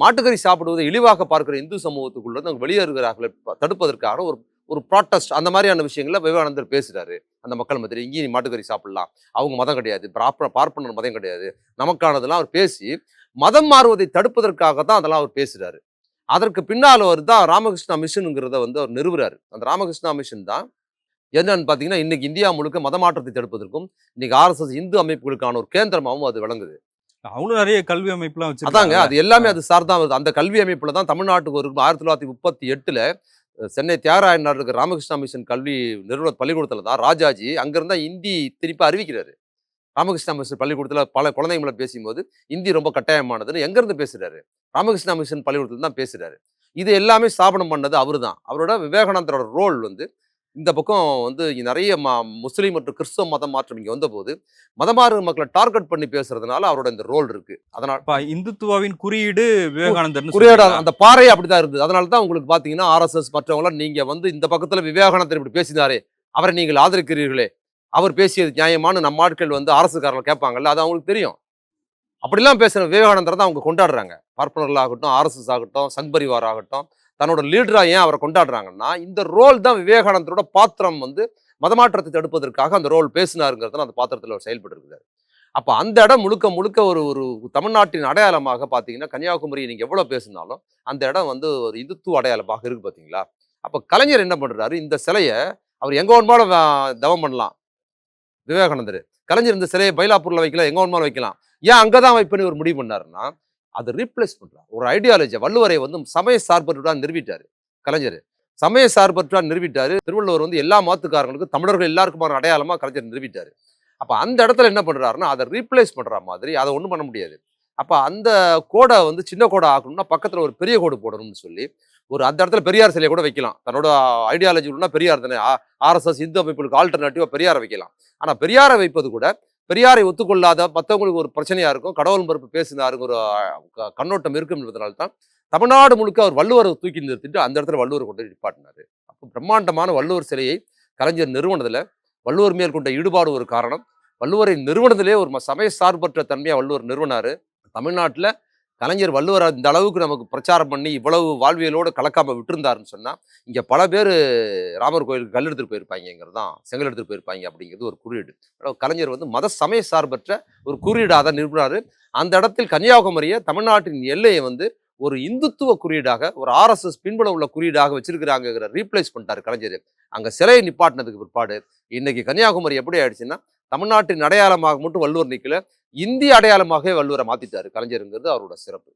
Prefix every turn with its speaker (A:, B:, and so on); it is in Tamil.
A: மாட்டுக்கறி சாப்பிடுவதை இழிவாக பார்க்கிற இந்து சமூகத்துக்குள்ள அவங்க வெளியேறுகிறார்கள் தடுப்பதற்காக ஒரு ஒரு ப்ராட்டஸ்ட் அந்த மாதிரியான விஷயங்களை விவேகானந்தர் பேசுறாரு. அந்த மக்கள் மத்தியில் இங்கேயும் மாட்டுக்கறி சாப்பிடலாம், அவங்க மதம் கிடையாது, பார்ப்பனர் மதம் கிடையாது, நமக்கானதெல்லாம் அவர் பேசி மதம் மாறுவதை தடுப்பதற்காக தான் அதெல்லாம் அவர் பேசுறாரு. அதற்கு பின்னால் அவர் தான் ராமகிருஷ்ணா மிஷனுங்கிறத வந்து அவர் நிறுவுறாரு. அந்த ராமகிருஷ்ணா மிஷன் தான் என்னன்னு பார்த்தீங்கன்னா, இன்னைக்கு இந்தியா முழுக்க மதமாற்றத்தை தடுப்பதற்கும், இன்னைக்கு ஆர்எஸ்எஸ் இந்து அமைப்புகளுக்கான ஒரு கேந்திரமாகவும் அது விளங்குது.
B: அவங்களும் நிறைய கல்வி அமைப்புலாம்
A: அதாங்க,
B: வச்சிருக்காங்கல்ல.
A: அது எல்லாமே அது சார்தான் வருது. அந்த கல்வி அமைப்புல தான் தமிழ்நாட்டுக்கு ஒரு 1938ல சென்னை தியாகராயனார் இருக்கிற ராமகிருஷ்ணா மிஷன் கல்வி நிறுவன பள்ளிக்கூடத்துல தான் ராஜாஜி அங்கிருந்தா இந்தி திருப்பி அறிவிக்கிறாரு. ராமகிருஷ்ணா மிஷன் பள்ளிக்கூடத்துல பல குழந்தைங்களை பேசும்போது இந்தி ரொம்ப கட்டாயமானதுன்னு எங்கிருந்து பேசுறாரு? ராமகிருஷ்ணா மிஷன் பள்ளிக்கூடத்துல தான் பேசுறாரு. இது எல்லாமே ஸ்தாபனம் பண்ணது அவருதான். அவரோட விவேகானந்தரோட ரோல் வந்து இந்த பக்கம் வந்து நிறைய முஸ்லீம் மற்றும் கிறிஸ்தவ மதம் மாற்றம் இங்க வந்தபோது மதமாறு மக்களை டார்கெட் பண்ணி பேசுறதுனால அவரோட இந்த ரோல் இருக்கு. அதனால
B: இந்துத்துவாவின் குறியீடு விவேகானந்தர்னு
A: குறியீடு
B: சொல்றீங்களா?
A: அந்த பாறை அப்படிதான் இருந்தது. அதனால தான் உங்களுக்கு பாத்தீங்கன்னா ஆர்எஸ்எஸ் மற்றவங்களாம் நீங்க வந்து இந்த பக்கத்துல விவேகானந்தர் இப்படி பேசினாரே, அவரை நீங்கள் ஆதரிக்கிறீர்களே, அவர் பேசியது நியாயமான நம்ம ஆட்கள் வந்து அரசுக்காரர்கள் கேட்பாங்கல்ல, அது அவங்களுக்கு தெரியும். அப்படிலாம் பேசுற விவேகானந்தரை தான் அவங்க கொண்டாடுறாங்க. பார்ப்பனர்களாகட்டும், ஆர்எஸ்எஸ் ஆகட்டும், சங் பரிவார் ஆகட்டும், தன்னோட லீடரா ஏன் அவரை கொண்டாடுறாங்கன்னா, இந்த ரோல் தான் விவேகானந்தரோட பாத்திரம் வந்து மதமாற்றத்தை தடுப்பதற்காக அந்த ரோல் பேசினாருங்கிறத அந்த பாத்திரத்தில் அவர் செயல்பட்டு இருக்கிறார். அப்ப அந்த இடம் முழுக்க முழுக்க ஒரு ஒரு தமிழ்நாட்டின் அடையாளமாக பார்த்தீங்கன்னா, கன்னியாகுமரியை நீங்க எவ்வளவு பேசினாலும் அந்த இடம் வந்து ஒரு இந்துத்துவ அடையாளமாக இருக்கு பார்த்தீங்களா? அப்ப கலைஞர் என்ன பண்றாரு? இந்த சிலைய அவர் எங்க வேணுமாலும் தவம் பண்ணலாம் விவேகானந்தர். கலைஞர் இந்த சிலையை மயிலாப்பூர்ல வைக்கலாம், எங்க வேணுமாலும் வைக்கலாம். ஏன் அங்கதான் வைப்பேன்னு ஒரு முடிவு பண்ணாருன்னா, அதை ரீப்ளேஸ் பண்றார். ஒரு ஐடியாலஜி வள்ளுவரை வந்து சமய சார்பற்றா நிறுவிட்டாரு கலைஞர். சமய சார்பற்றா நிறுவிட்டாரு. திருவள்ளுவர் வந்து எல்லா மாத்துக்காரங்களுக்கும் தமிழர்கள் எல்லாருக்குமான அடையாளமா கலைஞர் நிறுவிட்டாரு. அப்ப அந்த இடத்துல என்ன பண்றாருன்னா, அதை ரீப்ளேஸ் பண்ற மாதிரி அதை ஒண்ணும் பண்ண முடியாது. அப்ப அந்த கோடை வந்து சின்ன கோடை ஆக்கணும்னா பக்கத்துல ஒரு பெரிய கோடு போடணும்னு சொல்லி ஒரு அந்த இடத்துல பெரியார் சிலையை கூட வைக்கலாம். தன்னோட ஐடியாலஜி பெரியார் தானே, ஆர்எஸ்எஸ் இந்து அமைப்புகளுக்கு ஆல்டர்னேட்டிவா பெரியாரை வைக்கலாம். ஆனா பெரியாரை வைப்பது கூட பெரியாரை ஒத்துக்கொள்ளாத மற்றவங்களுக்கு ஒரு பிரச்சனையா இருக்கும். கடவுள் மறுப்பு பேசினாருங்க ஒரு கண்ணோட்டம் இருக்கும் என்பதனால தான் தமிழ்நாடு முழுக்க அவர் வள்ளுவரை தூக்கி நிறுத்திட்டு அந்த இடத்துல வள்ளுவரை கொண்டு நிப்பாட்டினாரு. அப்போ பிரம்மாண்டமான வள்ளுவர் சிலையை கலைஞர் நிறுவனத்துல வள்ளுவர் மேல் கொண்ட ஈடுபாடு ஒரு காரணம். வள்ளுவரை நிறுவனத்திலே ஒரு சமய சார்பற்ற தன்மையா வள்ளுவர் நிறுவனாரு. தமிழ்நாட்டில் கலைஞர் வள்ளுவர் இந்த அளவுக்கு நமக்கு பிரச்சாரம் பண்ணி இவ்வளவு வாழ்வியலோடு கலக்காம விட்டுருந்தாருன்னு சொன்னா இங்க பல பேர் ராமர் கோயிலுக்கு கல் எடுத்துட்டு போயிருப்பாங்கிறது தான், செங்கல் எடுத்துட்டு போயிருப்பாங்க அப்படிங்கிறது ஒரு குறியீடு. கலைஞர் வந்து மத சமய சார்பற்ற ஒரு குறியீடாக தான் நிறுவனாரு. அந்த இடத்தில் கன்னியாகுமரியை தமிழ்நாட்டின் எல்லையை வந்து ஒரு இந்துத்துவ குறியீடாக, ஒரு ஆர்எஸ்எஸ் பின்புல உள்ள குறியீடாக வச்சிருக்கிறாங்கிற ரீப்ளேஸ் பண்ணிட்டாரு கலைஞர். அங்க சிலையை நிப்பாட்டினதுக்கு பிற்பாடு இன்னைக்கு கன்னியாகுமரி எப்படி ஆயிடுச்சுன்னா தமிழ்நாட்டின் அடையாளமாக மட்டும் வள்ளுவர் நிக்கல, இந்திய அடையாளமாகவே வள்ளுவரை மாத்திட்டாரு கலைஞருங்கிறது அவரோட சிறப்பு.